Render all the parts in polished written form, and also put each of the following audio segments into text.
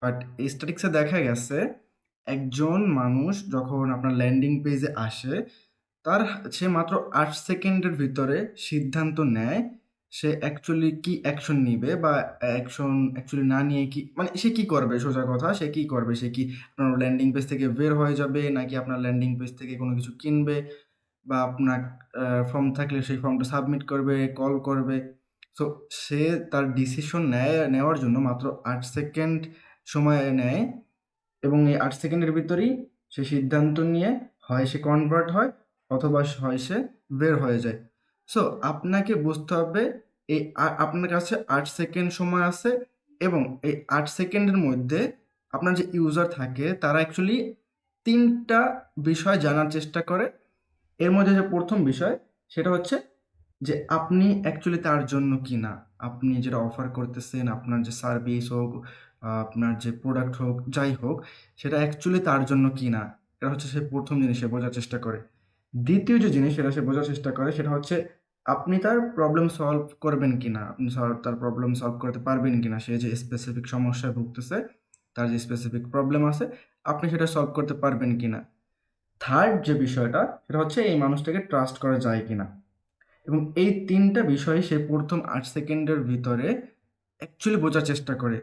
But স্ট্যাটিক্সে দেখা গেছে একজন মানুষ যখন আপনার ল্যান্ডিং পেজে আসে তার সে মাত্র ৮ সেকেন্ডের ভিতরে সিদ্ধান্ত নেয় সে অ্যাকচুয়ালি কি অ্যাকশন নিবে বা অ্যাকশন অ্যাকচুয়ালি না নিয়ে কি মানে সে কি করবে সোজা কথা সে কি করবে সে কি আপনার ল্যান্ডিং পেজ থেকে বের হয়ে যাবে নাকি আপনার ল্যান্ডিং পেজ থেকে কোনো কিছু কিনবে বা আপনার ফর্ম থাকলে সেই ফর্মটা সাবমিট করবে কল করবে সো সে তার ডিসিশন নেওয়ার জন্য মাত্র ৮ সেকেন্ড সময় নেয় এবং এই ৮ সেকেন্ডের ভিতরেই সে সিদ্ধান্ত নিয়ে হয় সে কনভার্ট হয় অথবা হয় সে বের হয়ে যায়। সো আপনাকে বুঝতে হবে এই আপনার কাছে ৮ সেকেন্ড সময় আছে এবং এই ৮ সেকেন্ডের মধ্যে আপনার যে ইউজার থাকে তারা অ্যাকচুয়ালি ৩ টা বিষয় জানার চেষ্টা করে। এর মধ্যে যে ১ম বিষয় সেটা হচ্ছে যে আপনি অ্যাকচুয়ালি তার জন্য কিনা। আপনি যেটা অফার করতেছেন, আপনার যে সার্ভিস হোক, আপনার যে প্রোডাক্ট হোক, যাই হোক, সেটা অ্যাকচুয়ালি তার জন্য কিনা। এটা হচ্ছে সে ১ম জিনিস সে বোঝার চেষ্টা করে। ২য় যে জিনিস সেটা সে বোঝার চেষ্টা করে সেটা হচ্ছে আপনি তার প্রবলেম সলভ করবেন কিনা। আপনি তার প্রবলেম সলভ করতে পারবেন কিনা। সে যে স্পেসিফিক সমস্যায় ভুগতেছে, তার যে স্পেসিফিক প্রবলেম আছে, আপনি সেটা সলভ করতে পারবেন কিনা। 3rd যে বিষয়টা সেটা হচ্ছে এই মানুষটাকে ট্রাস্ট করা যায় কিনা। এবং এই ৩ টা বিষয় সে ১ম ৮ সেকেন্ডের ভিতরে অ্যাকচুয়ালি বোঝার চেষ্টা করে।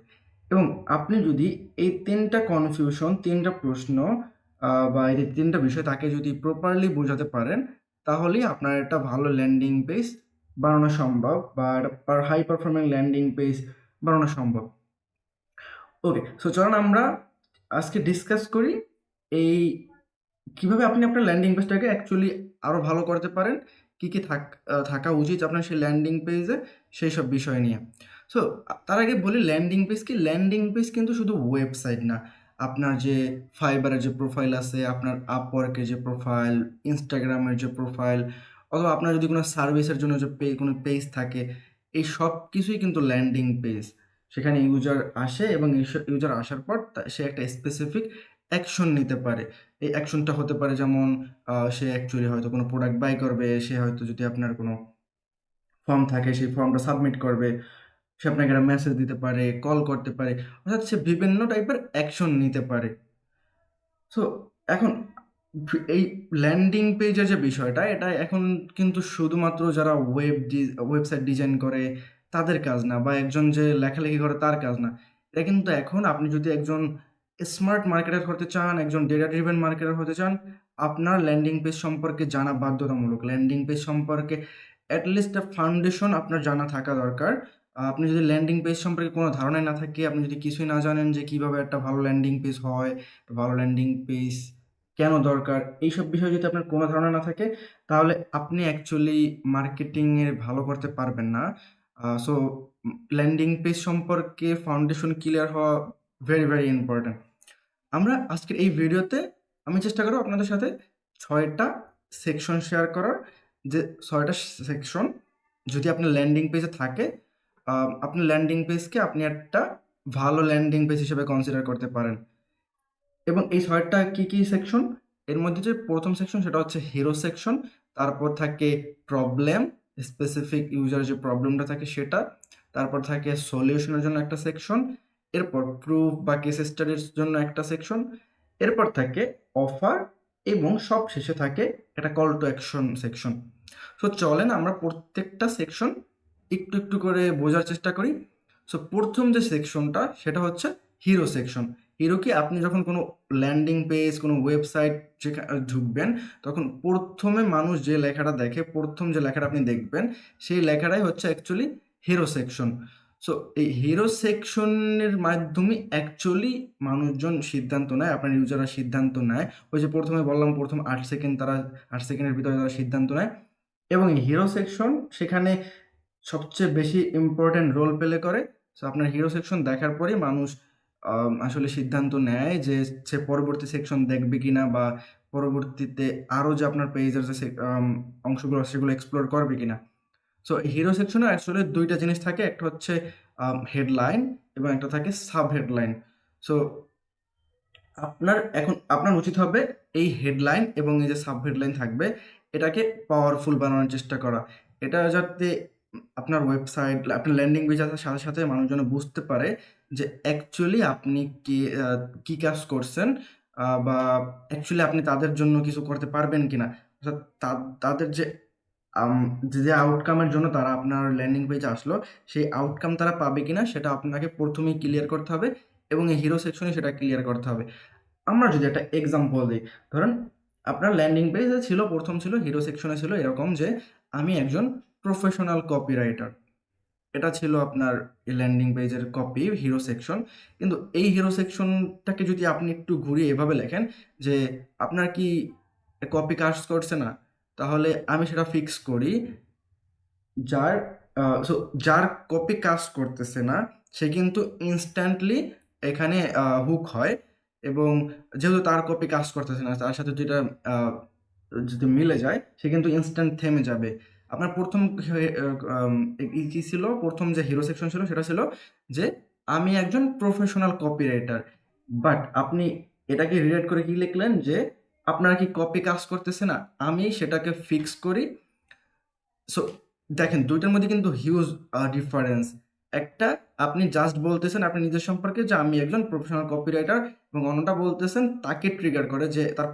এবং আপনি যদি এই ৩ টা কনফিউশন, ৩ টা প্রশ্ন বা এই যে ৩ টা বিষয় তাকে যদি প্রপারলি বোঝাতে পারেন, তাহলেই আপনার একটা ভালো ল্যান্ডিং পেজ বানানো সম্ভব বা একটা হাই পারফর্মিং ল্যান্ডিং পেজ বানানো সম্ভব। ওকে, সো চলুন আমরা আজকে ডিসকাস করি এই কিভাবে আপনি আপনার ল্যান্ডিং পেজটাকে অ্যাকচুয়ালি আরো ভালো করতে পারেন, কি, কি থাকা উচিত আপনার সেই ল্যান্ডিং পেজে সেইসব বিষয় নিয়ে। সো তার আগে বলি ল্যান্ডিং পেজ কি? ল্যান্ডিং পেজ কিন্তু শুধু ওয়েবসাইট না। আপনার যে Fiverr এর যে প্রোফাইল আছে, আপনার Upwork এর যে প্রোফাইল, Instagram এর যে প্রোফাইল অথবা আপনার যদি কোনো সার্ভিসের জন্য যে কোনো পেজ থাকে, এই সবকিছুই কিন্তু ল্যান্ডিং পেজ। সেখানে ইউজার আসে এবং ইউজার আসার পর সে একটা স্পেসিফিক অ্যাকশন নিতে পারে। এই অ্যাকশনটা হতে পারে যেমন সে অ্যাকচুয়ালি হয়তো কোনো প্রোডাক্ট বাই করবে, সে হয়তো যদি আপনার কোনো ফর্ম থাকে সেই ফর্মটা সাবমিট করবে, সে আপনাকে একটা মেসেজ দিতে পারে, কল করতে পারে। অর্থাৎ সে বিভিন্ন টাইপের অ্যাকশন নিতে পারে। সো এখন এই ল্যান্ডিং পেজের যে বিষয়টা এটা এখন কিন্তু শুধুমাত্র যারা ওয়েবসাইট ডিজাইন করে তাদের কাজ না বা একজন যে লেখালেখি করে তার কাজ না। এটা কিন্তু এখন আপনি যদি একজন স্মার্ট মার্কেটার হতে চান, একজন ডেটা ড্রিভেন মার্কেটার হতে চান, আপনার ল্যান্ডিং পেজ সম্পর্কে জানা বাধ্যতামূলক। ল্যান্ডিং পেজ সম্পর্কে এট লিস্ট আ ফাউন্ডেশন আপনার জানা থাকা দরকার। আপনি যদি ল্যান্ডিং পেজ সম্পর্কে কোনো ধারণাই না থাকে, আপনি যদি কিছুই না জানেন যে কিভাবে একটা ভালো ল্যান্ডিং পেজ হয়, ভালো ল্যান্ডিং পেজ কেন দরকার? এইসব বিষয়ে যদি আপনার কোনো ধারণা না থাকে, তাহলে আপনি অ্যাকচুয়ালি মার্কেটিং এ ভালো করতে পারবেন না। সো ল্যান্ডিং পেজ সম্পর্কে ফাউন্ডেশন ক্লিয়ার হওয়া ভেরি, ভেরি ইম্পোর্টেন্ট। আমরা আজকের এই ভিডিওতে আমি চেষ্টা করব আপনাদের সাথে ৬ টা সেকশন শেয়ার করার। যে ৬ টা সেকশন যদি আপনার ল্যান্ডিং পেজে থাকে, আপনার ল্যান্ডিং পেজকে আপনি একটা ভালো ল্যান্ডিং পেজ হিসেবে কনসিডার করতে পারেন। এবং এই ৬ টা কি সেকশন? এর মধ্যে যে ১ম সেকশন সেটা হচ্ছে হিরো সেকশন। তারপর থাকে প্রবলেম, স্পেসিফিক ইউজার যে প্রবলেমটা থাকে সেটা। তারপর থাকে সলিউশনের জন্য একটা সেকশন। এরপর প্রুফ বা কেস স্টাডির জন্য একটা সেকশন। এরপর থাকে অফার এবং সবশেষে থাকে একটা call to action section. So চলেন আমরা প্রত্যেকটা সেকশন একটু, একটু করে বোঝার চেষ্টা করি। সো ১ম যে সেকশনটা সেটা হচ্ছে হিরো সেকশন। হিরো কি? আপনি যখন কোনো ল্যান্ডিং পেজ, কোনো ওয়েবসাইট ঢুকবেন, তখন ১ম এ মানুষ যে লেখাটা দেখে, ১ম যে লেখাটা আপনি দেখবেন, সেই লেখাটাই হচ্ছে অ্যাকচুয়ালি হিরো সেকশন। সো এই হিরো সেকশনের মাধ্যমে অ্যাকচুয়ালি মানুষজন সিদ্ধান্ত নেয়, আপনার ইউজাররা সিদ্ধান্ত নেয়। ওই যে ১ম এ বললাম ১ম ৮ সেকেন্ড তারা ৮ সেকেন্ডের ভিতরে তারা সিদ্ধান্ত নেয় এবং এই হিরো সেকশন সেখানে সবচেয়ে বেশি ইম্পোর্টেন্ট রোল প্লে করে। সো আপনার হিরো সেকশন দেখার পরেই মানুষ আসলে সিদ্ধান্ত নেয় যে সে পরবর্তী সেকশন দেখবে কিনা বা পরবর্তীতে আরো যে আপনার পেজের যে অংশগুলো আছে সেগুলো এক্সপ্লোর করবে কিনা। সো হিরো সেকশনে আসলে ২ টা জিনিস থাকে। একটা হচ্ছে হেডলাইন এবং একটা থাকে সাব হেডলাইন। সো আপনার উচিত হবে এই হেডলাইন এবং এই যে সাব হেডলাইন থাকবে এটাকে পাওয়ারফুল বানানোর চেষ্টা করা। এটা যাতে আপনার ওয়েবসাইট, আপনার ল্যান্ডিং পেজ আসার সাথে, সাথে মানুষ যেন বুঝতে পারে যে অ্যাকচুয়ালি আপনি কি কাজ করছেন, বা অ্যাকচুয়ালি আপনি তাদের জন্য কিছু করতে পারবেন কিনা, অর্থাৎ তাদের যে আম, যে আউটকামের জন্য তারা আপনার ল্যান্ডিং পেজে আসলো, সেই আউটকাম তারা পাবে কিনা সেটা আপনাকে প্রথমেই ক্লিয়ার করতে হবে, এবং এই হিরো সেকশনে সেটা ক্লিয়ার করতে হবে। আমরা যদি একটা এক্সাম্পল দিই, ধরেন আপনার ল্যান্ডিং পেজে ছিল, প্রথম ছিল হিরো সেকশনে ছিল এরকম যে আমি একজন প্রফেশনাল কপিরাইটার, এটা ছিল আপনার ল্যান্ডিং পেজের কপি হিরো সেকশন। কিন্তু এই হিরো সেকশনটাকে যদি আপনি একটু ঘুরিয়ে এভাবে লেখেন যে আপনার কি কপি কাজ করছে না, তাহলে আমি সেটা ফিক্স করি। যার সো যার কপি কাজ করতেছে না সে কিন্তু ইনস্ট্যান্টলি এখানে হুক হয়, এবং যেহেতু তার কপি কাজ করতেছে না তার সাথে যেটা যদি মিলে যায় সে কিন্তু ইনস্ট্যান্ট থেমে যাবে। আপনার প্রথম কি ছিল, প্রথম যে হিরো সেকশন ছিল সেটা ছিল যে আমি একজন প্রফেশনাল কপিরাইটার, বাট আপনি এটাকে রিলেট করে কি লিখলেন যে আপনার কি কপি কাজ করতেছে না, আমি সেটাকে ফিক্স করি। সো দেখেন দুইটার মধ্যে কিন্তু হিউজ ডিফারেন্স। একটা, আপনি জাস্ট বলতেছেন আপনি নিজের সম্পর্কে যে আমি একজন প্রফেশনাল কপিরাইটার, এবং অন্যটা বলতেছেন তাকে ট্রিগার করে যে তার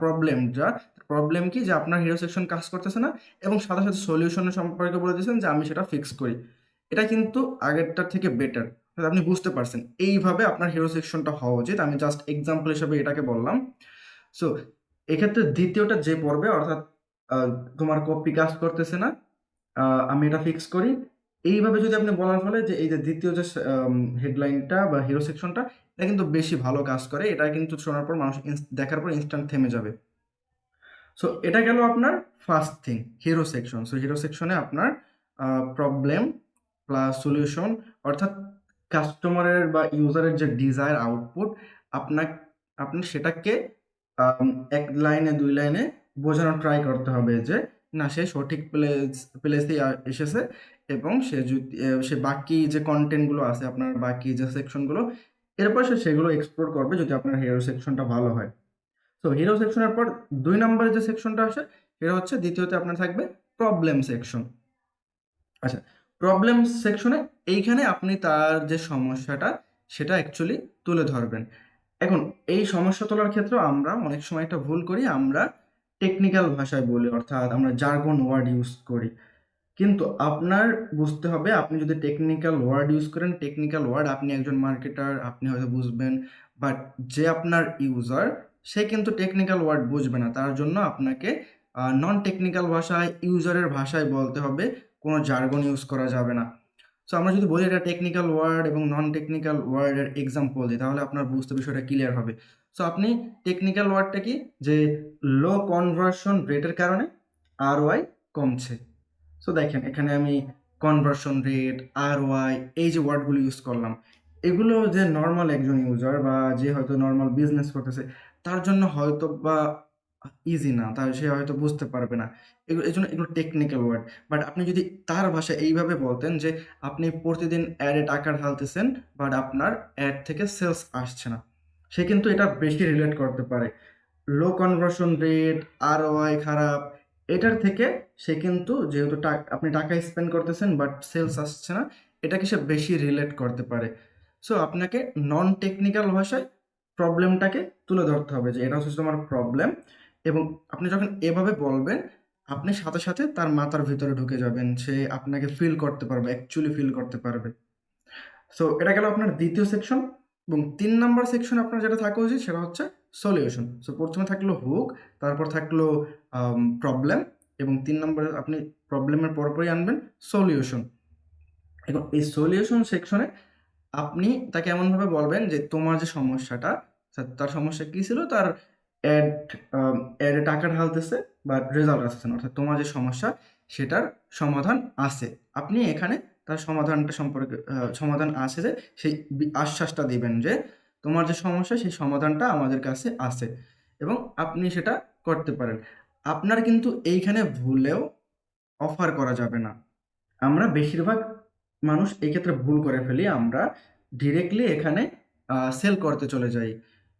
প্রবলেম কি যে আপনার হিরো সেকশন কাজ করতেছে না, এবং সাথে সাথে সলিউশনের সম্পর্কে বলে দিয়েছেন যে আমি সেটা ফিক্স করি। এটা কিন্তু আগেরটার থেকে বেটার। আপনি বুঝতে পারছেন এইভাবে আপনার হিরো সেকশনটা হওয়া উচিত। আমি জাস্ট এক্সাম্পল হিসেবে এটাকে বললাম। সো এক্ষেত্রে দ্বিতীয়টা যে পড়বে, অর্থাৎ আহ, তোমার কপি কাজ করতেছে না, আমি এটা ফিক্স করি, এইভাবে যদি আপনি বলার ফলে যে এই যে দ্বিতীয় যে হেডলাইনটা বা হিরো সেকশনটা, এটা কিন্তু বেশি ভালো কাজ করে। এটা কিন্তু শোনার পর মানুষ দেখার পর ইনস্ট্যান্ট থেমে যাবে। সো এটা গেল আপনার first thing, hero section. So hero সেকশনে আপনার প্রবলেম প্লাস সলিউশন, অর্থাৎ কাস্টমারের বা ইউজারের যে ডিজায়ার আউটপুট, আপনার আপনি সেটাকে এক লাইনে দুই লাইনে বোঝানোর ট্রাই করতে হবে যে না, সে সঠিক প্লেসেই এসেছে, এবং সে যদি সে বাকি যে কন্টেন্টগুলো আছে আপনার বাকি যে সেকশনগুলো, এরপর সে সেগুলো এক্সপ্লোর করবে যদি আপনার হিরো সেকশনটা ভালো হয়। তো হিরো সেকশনের পর ২ নম্বরে যে সেকশনটা আসে সেটা হচ্ছে দ্বিতীয়তে আপনার থাকবে প্রবলেম সেকশন। আচ্ছা, প্রবলেম সেকশনে এইখানে আপনি তার যে সমস্যাটা সেটা অ্যাকচুয়ালি তুলে ধরবেন। এখন এই সমস্যা তোলার ক্ষেত্রে আমরা অনেক সময় একটা ভুল করি, আমরা টেকনিক্যাল ভাষায় বলি, অর্থাৎ আমরা জার্গন ওয়ার্ড ইউজ করি। কিন্তু আপনার বুঝতে হবে, আপনি যদি টেকনিক্যাল ওয়ার্ড ইউজ করেন, টেকনিক্যাল ওয়ার্ড আপনি একজন মার্কেটার আপনি হয়তো বুঝবেন, বাট যে আপনার ইউজার সে কিন্তু টেকনিক্যাল ওয়ার্ড বুঝবে না। তার জন্য আপনাকে নন টেকনিক্যাল ভাষায়, ইউজারের ভাষায় বলতে হবে, কোনো জার্গন ইউজ করা যাবে না। সো আমরা যদি বলি এটা টেকনিক্যাল ওয়ার্ড এবং নন টেকনিক্যাল ওয়ার্ডের এক্সাম্পল দিই, তাহলে আপনার বুঝতে বিষয়টা ক্লিয়ার হবে। সো আপনি টেকনিক্যাল ওয়ার্ডটা কি, যে লো কনভার্সন রেটের কারণে আরওআই কমছে। সো দেখেন এখানে আমি কনভার্সন রেট, আরওআই, এই যে ওয়ার্ডগুলো ইউজ করলাম, এগুলো যে নর্মাল একজন ইউজার বা যে হয়তো নর্মাল বিজনেস করতেছে তার জন্য হয়তো বা ইজি না, তার সে হয়তো বুঝতে পারবে না। এগুলো এই জন্য এগুলো টেকনিক্যাল ওয়ার্ড। বাট আপনি যদি তার ভাষায় এইভাবে বলতেন যে আপনি প্রতিদিন অ্যাডে টাকা ঢালতেছেন, বাট আপনার অ্যাড থেকে সেলস আসছে না, সে কিন্তু এটা বেশি রিলেট করতে পারে। লো কনভার্সন রেট, আরওআই খারাপ, এটার থেকে সে কিন্তু যেহেতু আপনি টাকা স্পেন্ড করতেছেন বাট সেলস আসছে না, এটাকে সে বেশি রিলেট করতে পারে। সো আপনাকে নন টেকনিক্যাল ভাষায় প্রবলেমটাকে তুলে ধরতে হবে যে এটা হচ্ছে তোমার প্রবলেম, এবং আপনি যখন এভাবে বলবেন আপনি সাথে সাথে তার মাথার ভিতরে ঢুকে যাবেন, সে আপনাকে ফিল করতে পারবে, অ্যাকচুয়ালি ফিল করতে পারবে। সো এটা গেল আপনার দ্বিতীয় সেকশন। এবং ৩ নাম্বার সেকশন আপনার যেটা থাকা উচিত সেটা হচ্ছে সলিউশন। সো প্রথমে থাকলো হুক, তারপর থাকলো প্রবলেম, এবং ৩ নম্বরে আপনি প্রবলেমের পরপরই আনবেন সলিউশন। এখন এই সলিউশন সেকশনে আপনি তাকে এমনভাবে বলবেন যে তোমার যে সমস্যাটা, তার সমস্যা কি ছিল, তার অ্যাড অ্যাডে টাকা ঢালতেছে বাট রেজাল্ট আসছে না, অর্থাৎ তোমার যে সমস্যা সেটার সমাধান আছে। আপনি এখানে তার সমাধানটা সম্পর্কে সমাধান আছে যে সেই আশ্বাসটা দিবেন যে তোমার যে সমস্যা সেই সমাধানটা আমাদের কাছে আছে, এবং আপনি সেটা করতে পারেন। আপনার কিন্তু এইখানে ভুলেও অফার করা যাবে না। আমরা বেশিরভাগ মানুষ এই ক্ষেত্রে ভুল করে ফেলি, আমরা ডিরেক্টলি এখানে সেল করতে চলে যাই,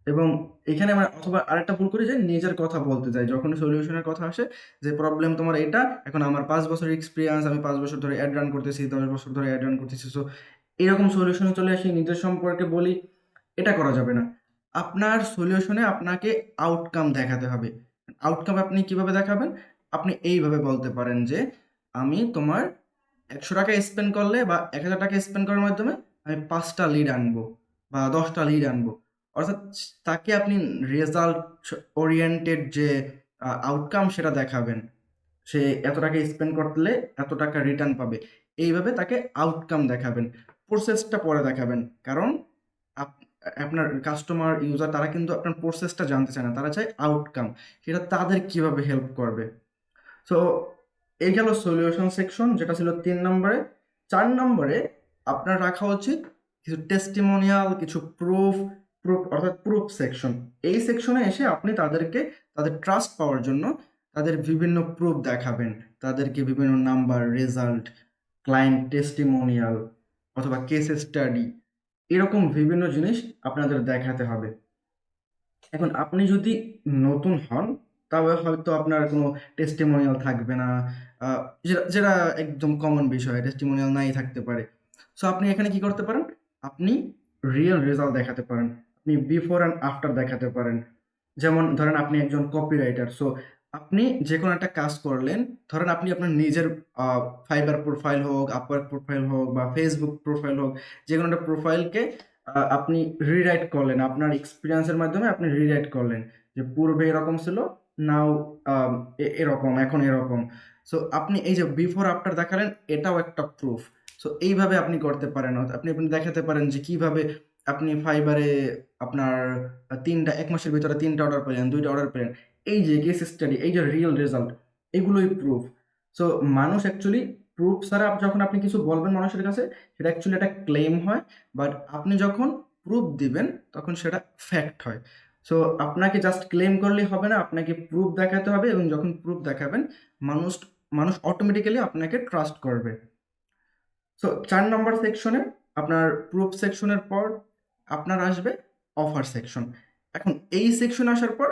এবং এখানে আমরা অথবা আরেকটা ভুল করি যে নিজের কথা বলতে যাই যখন সলিউশনের কথা আসে, যে প্রবলেম তোমার এটা, এখন আমার ৫ বছরের এক্সপিরিয়েন্স, আমি ৫ বছর ধরে অ্যাড রান করতেছি, ১০ বছর ধরে অ্যাড রান করতেছি। সো এরকম সলিউশনে চলে আসি, নিজের সম্পর্কে বলি, এটা করা যাবে না। আপনার সলিউশনে আপনাকে আউটকাম দেখাতে হবে। আউটকাম আপনি কিভাবে দেখাবেন? আপনি এইভাবে বলতে পারেন যে, আমি তোমার ১০০ টাকা স্পেন্ড করলে বা ১,০০০ টাকা স্পেন্ড করার মাধ্যমে আমি ৫টা লিড আনবো বা ১০টা লিড আনবো। অর্থাৎ তাকে আপনি রেজাল্ট ওরিয়েন্টেড যে আউটকাম সেটা দেখাবেন। সে এত টাকা স্পেন্ড করলে এত টাকা রিটার্ন পাবে। এইভাবে তাকে আউটকাম দেখাবেন। প্রসেসটা পরে দেখাবেন। কারণ আপনার কাস্টমার, ইউজার তারা কিন্তু আপনার প্রসেসটা জানতে চায় না। তারা চায় আউটকাম। সেটা তাদের কিভাবে হেল্প করবে। সো এই গেল সলিউশন সেকশন, যেটা ছিল ৩ নম্বরে। ৪ নম্বরে আপনার রাখা উচিত কিছু টেস্টিমোনিয়াল, কিছু প্রুফ অর্থাৎ প্রুফ সেকশন। এই সেকশনে এসে আপনি তাদেরকে তাদের ট্রাস্ট পাওয়ার জন্য তাদের বিভিন্ন প্রুফ দেখাবেন। তাদেরকে বিভিন্ন নাম্বার, রেজাল্ট, ক্লায়েন্ট টেস্টিমোনিয়াল অথবা কেস স্টাডি, এরকম বিভিন্ন জিনিস আপনাদের দেখাতে হবে। এখন আপনি যদি নতুন হন, তবে হয়তো আপনার কোনো টেস্টিমোনিয়াল থাকবে না। যেটা যেটা একদম কমন বিষয়, টেস্টিমোনিয়াল নাই থাকতে পারে। সো আপনি এখানে কি করতে পারেন? আপনি রিয়েল রেজাল্ট দেখাতে পারেন। আপনি বিফোর অ্যান্ড আফটার দেখাতে পারেন। যেমন ধরেন আপনি একজন কপিরাইটার। সো আপনি যেকোনো একটা কাজ করলেন, ধরেন আপনি আপনার নিজের ফাইবার প্রোফাইল হোক, আপওয়ার্ক প্রোফাইল হোক বা ফেসবুক প্রোফাইল হোক, যেকোনো একটা প্রোফাইলকে আপনি রিরাইট করলেন। আপনার এক্সপিরিয়েন্সের মাধ্যমে আপনি রিরাইট করলেন যে পূর্বে এরকম ছিল, নাও এরকম, এখন এরকম। সো আপনি এই যে বিফোর আফটার দেখালেন, এটাও একটা প্রুফ। সো এইভাবে আপনি করতে পারেন। আপনি আপনি দেখাতে পারেন যে কিভাবে আপনি ফাইবারে আপনার ১ মাসের ভিতরে ৩টা অর্ডার পেলেন, ২টা অর্ডার পেলেন। এই যে কেস স্টাডি, এই যে রিয়েল রেজাল্ট, এগুলোই প্রুফ। সো মানুষ অ্যাকচুয়ালি প্রুফ ছাড়া যখন আপনি কিছু বলবেন মানুষের কাছে, সেটা অ্যাকচুয়ালি একটা ক্লেম হয়। বাট আপনি যখন প্রুফ দিবেন তখন সেটা ফ্যাক্ট হয়। সো আপনাকে জাস্ট ক্লেম করলেই হবে না, আপনাকে প্রুফ দেখাতে হবে, এবং যখন প্রুফ দেখাবেন মানুষ মানুষ অটোমেটিক্যালি আপনাকে ট্রাস্ট করবে। সো ৪ নম্বর সেকশনে, আপনার প্রুফ সেকশনের পর আপনার আসবে অফার সেকশন। এখন এই সেকশনে আসার পর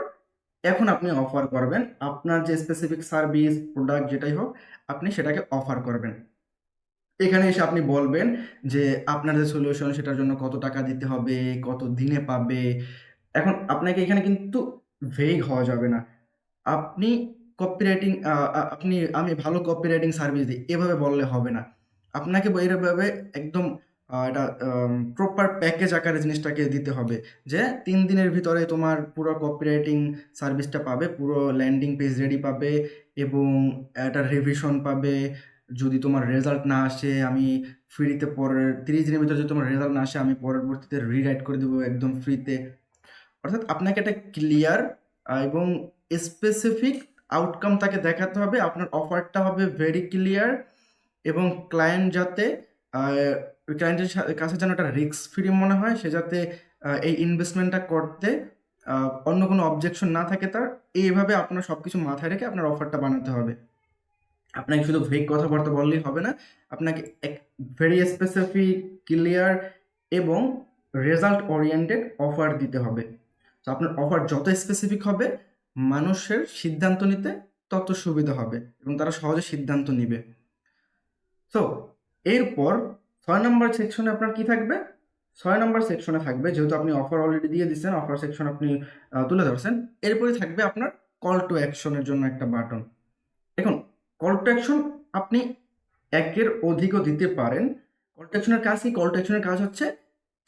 এখন আপনি অফার করবেন। আপনার যে স্পেসিফিক সার্ভিস, প্রোডাক্ট যেটাই হোক, আপনি সেটাকে অফার করবেন। এখানে এসে আপনি বলবেন যে আপনার যে সলিউশন সেটার জন্য কত টাকা দিতে হবে, কত দিনে পাবে। এখন আপনাকে এখানে কিন্তু ভেগ হওয়া যাবে না। আপনি কপিরাইটিং আমি ভালো কপিরাইটিং সার্ভিস দিই, এভাবে বললে হবে না। আপনাকে এভাবে একদম এটা প্রপার প্যাকেজ আকারে জিনিসটাকে দিতে হবে যে ৩ দিনের ভিতরে তোমার পুরো কপিরাইটিং সার্ভিসটা পাবে, পুরো ল্যান্ডিং পেজ রেডি পাবে এবং এটার রিভিশন পাবে। যদি তোমার রেজাল্ট না আসে, আমি ফ্রিতে পরের ৩০ দিনের ভিতরে যদি তোমার রেজাল্ট না আসে, আমি পরবর্তীতে রিরাইট করে দেবো একদম ফ্রিতে। অর্থাৎ আপনাকে একটা ক্লিয়ার এবং স্পেসিফিক আউটকাম তাকে দেখাতে হবে। আপনার অফারটা হবে ভেরি ক্লিয়ার এবং ক্লায়েন্ট যাতে ক্লায়েন্টের কাছে যেন একটা রিস্ক ফ্রি মনে হয়, সে যাতে এই ইনভেস্টমেন্টটা করতে অন্য কোনো অবজেকশন না থাকে তার। এইভাবে আপনার সব কিছু মাথায় রেখে আপনার অফারটা বানাতে হবে। আপনাকে শুধু ভেগ কথাবার্তা বললেই হবে না, আপনাকে ভেরি স্পেসিফিক, ক্লিয়ার এবং রেজাল্ট ওরিয়েন্টেড অফার দিতে হবে। তো আপনার অফার যত স্পেসিফিক হবে, মানুষের সিদ্ধান্ত নিতে তত সুবিধা হবে এবং তারা সহজে সিদ্ধান্ত নিবে। সো এরপর ৬ নম্বর সেকশনে আপনার কি থাকবে? ৬ নম্বর সেকশনে থাকবে, যেহেতু আপনি অফার অলরেডি দিয়ে দিচ্ছেন, অফার সেকশন আপনি তুলে ধরছেন, এরপরে থাকবে আপনার কল টু অ্যাকশনের জন্য একটা বাটন। দেখুন, কল টু অ্যাকশন আপনি ১ এর অধিকও দিতে পারেন। কল টু অ্যাকশনের কাজ কি? কল টু অ্যাকশনের কাজ হচ্ছে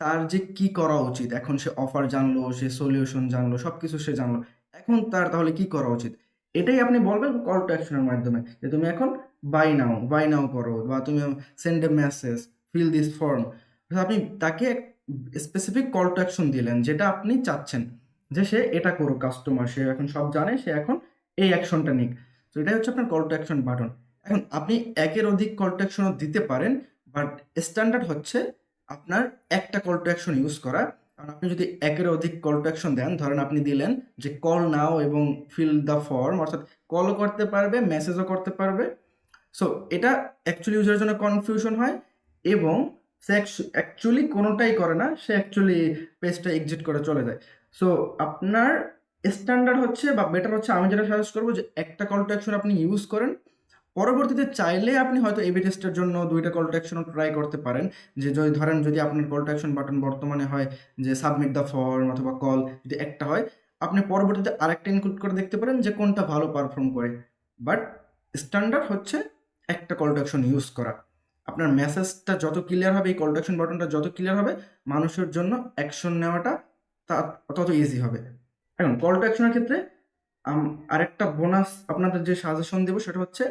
তার যে কি করা উচিত। এখন সে অফার জানলো, সে সলিউশন জানলো, সবকিছু সে জানলো। এখন তার তাহলে কি করা উচিত? এটাই আপনি বলবেন কল টু অ্যাকশনের মাধ্যমে যে তুমি এখন বাই নাও করো, বা তুমি send a message, fill this form. আপনি তাকে স্পেসিফিক কল টু অ্যাকশন দিলেন যেটা আপনি চাচ্ছেন যে সে এটা করুক। কাস্টমার সে এখন সব জানে, সে এখন এই অ্যাকশনটা নিক। তো এটাই হচ্ছে আপনার কল টু অ্যাকশন বাটন। এখন আপনি ১ এর অধিক কল টু অ্যাকশনও দিতে পারেন, বাট স্ট্যান্ডার্ড হচ্ছে আপনার একটা কল টু অ্যাকশন ইউজ করা। কারণ আপনি যদি ১ এর অধিক কল টু অ্যাকশন দেন, ধরেন আপনি দিলেন যে কল নাও এবং ফিল দ্য ফর্ম, অর্থাৎ কলও করতে পারবে, মেসেজও করতে পারবে। সো এটা অ্যাকচুয়ালি ইউজারের জন্য কনফিউশন হয় এবং সে অ্যাকচুয়ালি কোনোটাই করে না, সে অ্যাকচুয়ালি পেজটা এক্সিট করে চলে যায়। সো আপনার স্ট্যান্ডার্ড হচ্ছে বা বেটার হচ্ছে, আমি যেটা সাজেস্ট করবো যে একটা কল টু অ্যাকশন আপনি ইউজ করেন, পরবর্তীতে চাইলে আপনি হয়তো এবি টেস্টের জন্য 2টা কল টু অ্যাকশনও ট্রাই করতে পারেন। যে যদি আপনার কল টু অ্যাকশন বাটন বর্তমানে হয় যে সাবমিট দ্য ফর্ম অথবা কল, যদি একটা হয়, আপনি পরবর্তীতে আরেকটা ইনক্লুড করে দেখতে পারেন যে কোনটা ভালো পারফর্ম করে। বাট স্ট্যান্ডার্ড হচ্ছে একটা কল টু অ্যাকশন ইউজ করা। আপনার মেসেজটা যত ক্লিয়ার হবে, এই কল টু অ্যাকশন বাটনটা যত ক্লিয়ার হবে, মানুষের জন্য অ্যাকশন নেওয়াটা তত ইজি হবে। এখন কল টু অ্যাকশনের ক্ষেত্রে আরেকটা বোনাস আপনাদের যে সাজেশন দেবো সেটা হচ্ছে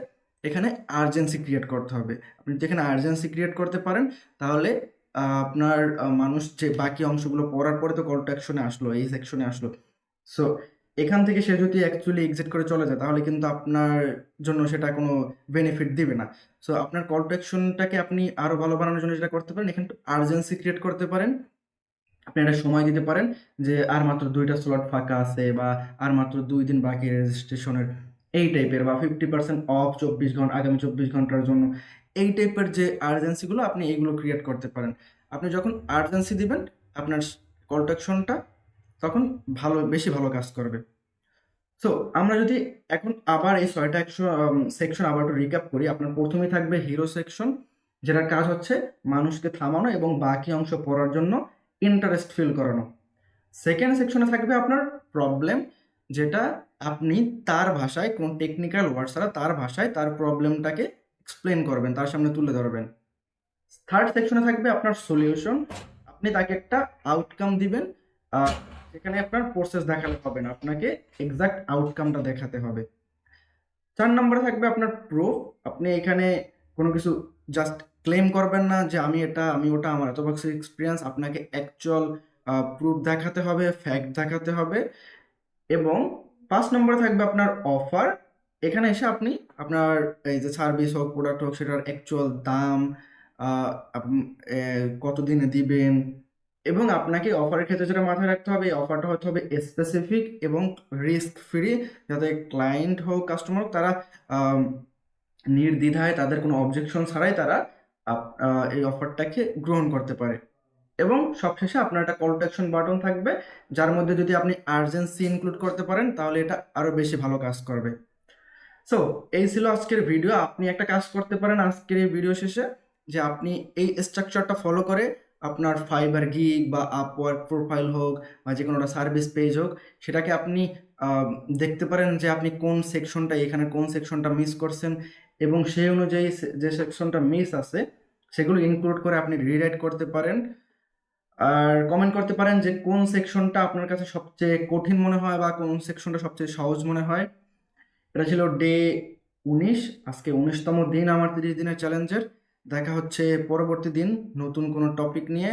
এখানে আর্জেন্সি ক্রিয়েট করতে হবে। আপনি যদি এখানে আর্জেন্সি ক্রিয়েট করতে পারেন, তাহলে আপনার মানুষ যে বাকি অংশগুলো পড়ার পরে তো কল টু অ্যাকশনে আসলো, এই সেকশনে আসলো, সো এখান থেকে সে যদি অ্যাকচুয়ালি এক্সিট করে চলে যায়, তাহলে কিন্তু আপনার জন্য সেটা কোনো বেনিফিট দিবে না। সো আপনার কল টু অ্যাকশনটাকে আপনি আরো ভালো বানানোর জন্য যেটা করতে পারেন, এখানে আর্জেন্সি ক্রিয়েট করতে পারেন। আপনি একটা সময় দিতে পারেন যে আর মাত্র 2টা স্লট ফাঁকা আছে, বা আর মাত্র 2 দিন বাকি রেজিস্ট্রেশনের, এই টাইপের, বা 50% অফ 24 ঘন্টা, আগামী 24 ঘন্টার জন্য, এই টাইপের যে আর্জেন্সিগুলো, আপনি এইগুলো ক্রিয়েট করতে পারেন। আপনি যখন আর্জেন্সি দিবেন, আপনার কল টু অ্যাকশনটা তখন বেশি ভালো কাজ করবে। সো আমরা যদি এখন আবার এই 6টা সেকশন আবার একটু রিক্যাপ করি। আপনার প্রথমেই থাকবে হিরো সেকশন, যেটার কাজ হচ্ছে মানুষকে থামানো এবং বাকি অংশ পড়ার জন্য ইন্টারেস্ট ফিল করানো। সেকেন্ড সেকশনে থাকবে আপনার প্রবলেম, যেটা আপনি তার ভাষায়, কোন টেকনিক্যাল ওয়ার্ড ছাড়া তার ভাষায় তার প্রবলেমটাকে এক্সপ্লেন করবেন, তার সামনে তুলে ধরবেন। থার্ড সেকশনে থাকবে আপনার সলিউশন, আপনি তাকে একটা আউটকাম দিবেন। সেখানে আপনার প্রসেস দেখালে হবে না, আপনাকে এক্সাক্ট আউটকামটা দেখাতে হবে। 4 নম্বরে থাকবে আপনার প্রুফ, আপনি এখানে কোনো কিছু জাস্ট ক্লেম করবেন না যে আমি এটা, আমি ওটা, আমার এত বছর এক্সপিরিয়েন্স। আপনাকে অ্যাকচুয়াল প্রুফ দেখাতে হবে, ফ্যাক্ট দেখাতে হবে। এবং 5 নম্বরে থাকবে আপনার অফার, এখানে এসে আপনি আপনার এই যে সার্ভিস হোক, প্রোডাক্ট হোক, সেটার অ্যাকচুয়াল দাম, কতদিনে দিবেন। এবং আপনাকে অফারের ক্ষেত্রে যেটা মাথায় রাখতে হবে, এই অফারটা হতে হবে স্পেসিফিক এবং রিস্ক ফ্রি, যাতে ক্লায়েন্ট হোক, কাস্টমার হোক, তারা নির্দ্বিধায়, তাদের কোনো অবজেকশন ছাড়াই তারা এই অফারটাকে গ্রহণ করতে পারে। এবং সবশেষে আপনার একটা কল টু অ্যাকশন বাটন থাকবে, যার মধ্যে যদি আপনি আর্জেন্সি ইনক্লুড করতে পারেন, তাহলে এটা আরো বেশি ভালো কাজ করবে। সো এই ছিল আজকের ভিডিও। আপনি একটা কাজ করতে পারেন আজকের এই ভিডিও শেষে, যে আপনি এই স্ট্রাকচারটা ফলো করে আপনার ফাইবার গিগ বা আপওয়ার্ক প্রোফাইল হোক, বা যে কোনো একটা সার্ভিস পেজ হোক, সেটাকে আপনি দেখতে পারেন যে আপনি কোন সেকশনটা, এখানে কোন সেকশনটা মিস করছেন, এবং সেই অনুযায়ী যে সেকশনটা মিস আছে সেগুলো ইনক্লুড করে আপনি রিরাইট করতে পারেন। আর কমেন্ট করতে পারেন যে কোন সেকশনটা আপনার কাছে সবচেয়ে কঠিন মনে হয়, বা কোন সেকশনটা সবচেয়ে সহজ মনে হয়। এটা ছিল ডে 19, আজকে 19তম দিন আমার 30 দিনের চ্যালেঞ্জের। দেখা হচ্ছে পরবর্তী দিন নতুন কোনো টপিক নিয়ে।